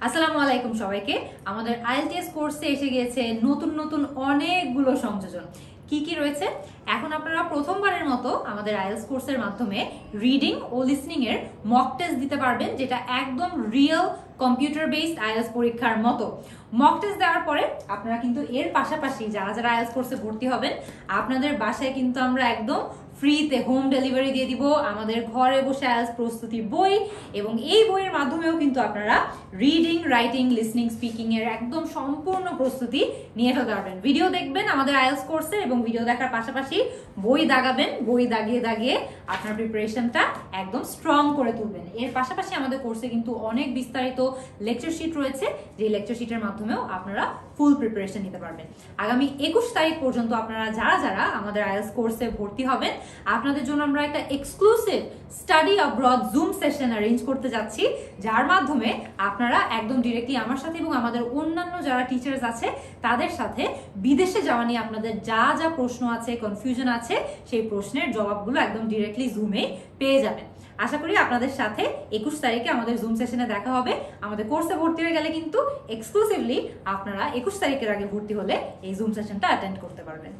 আসসালামু আলাইকুম সবাইকে। আমাদের IELTS কোর্সে এসে গিয়েছে নতুন নতুন অনেকগুলো সংযোজন। কি কি রয়েছে? এখন আপনারা প্রথমবারের মতো আমাদের IELTS কোর্সের মাধ্যমে রিডিং ও লিসনিং এর মক টেস্ট দিতে পারবেন, যেটা একদম রিয়েল কম্পিউটার বেসড IELTS পরীক্ষার মতো। মক টেস্ট দেওয়ার পরে আপনারা কিন্তু এর পাশাপাশি যারা যারা IELTS কোর্সে ভর্তি হবেন, আপনাদের বাসায় কিন্তু আমরা একদম ফ্রিতে হোম ডেলিভারি দিয়ে দিব আমাদের ঘরে বসে IELTS প্রস্তুতি বই, এবং এই বইয়ের মাধ্যমেও কিন্তু আপনারা রিডিং, রাইটিং, লিসনিং, স্পিকিং এর একদম সম্পূর্ণ প্রস্তুতি নিয়ে ফেলতে পারবেন। ভিডিও দেখবেন আমাদের IELTS কোর্সে, এবং ভিডিও দেখার পাশাপাশি বই দাগাবেন। বই দাগিয়ে দাগিয়ে আপনার প্রিপারেশনটা একদম স্ট্রং করে তুলবেন। এর পাশাপাশি আমাদের কোর্সে কিন্তু অনেক বিস্তারিত লেকচার শিট রয়েছে, যে লেকচার শিটের মাধ্যমেও আপনারা ফুল প্রিপারেশন নিতে পারবেন। আগামী 21 তারিখ পর্যন্ত আপনারা যারা যারা আমাদের IELTS কোর্সে ভর্তি হবেন, আপনাদের জন্য আমরা একটা exclusive study abroad zoom session arrange করতে যাচ্ছি, যার মাধ্যমে আপনারা একদম ডিরেক্টলি আমার সাথে এবং আমাদের অন্যান্য যারা টিচার্স আছে তাদের সাথে বিদেশে যাওয়া নিয়ে আপনাদের যা যা প্রশ্ন আছে, কনফিউশন আছে, সেই প্রশ্নের জবাবগুলো একদম ডিরেক্টলি জুমে পেয়ে যাবেন। আশা করি আপনাদের সাথে 21 তারিখে আমাদের জুম সেশনে দেখা হবে। আমাদের কোর্সে ভর্তি হয়ে গেলে কিন্তু এক্সক্লুসিভলি আপনারা 21 তারিখের আগে ভর্তি হলে এই জুম সেশনটা অ্যাটেন্ড করতে পারবেন।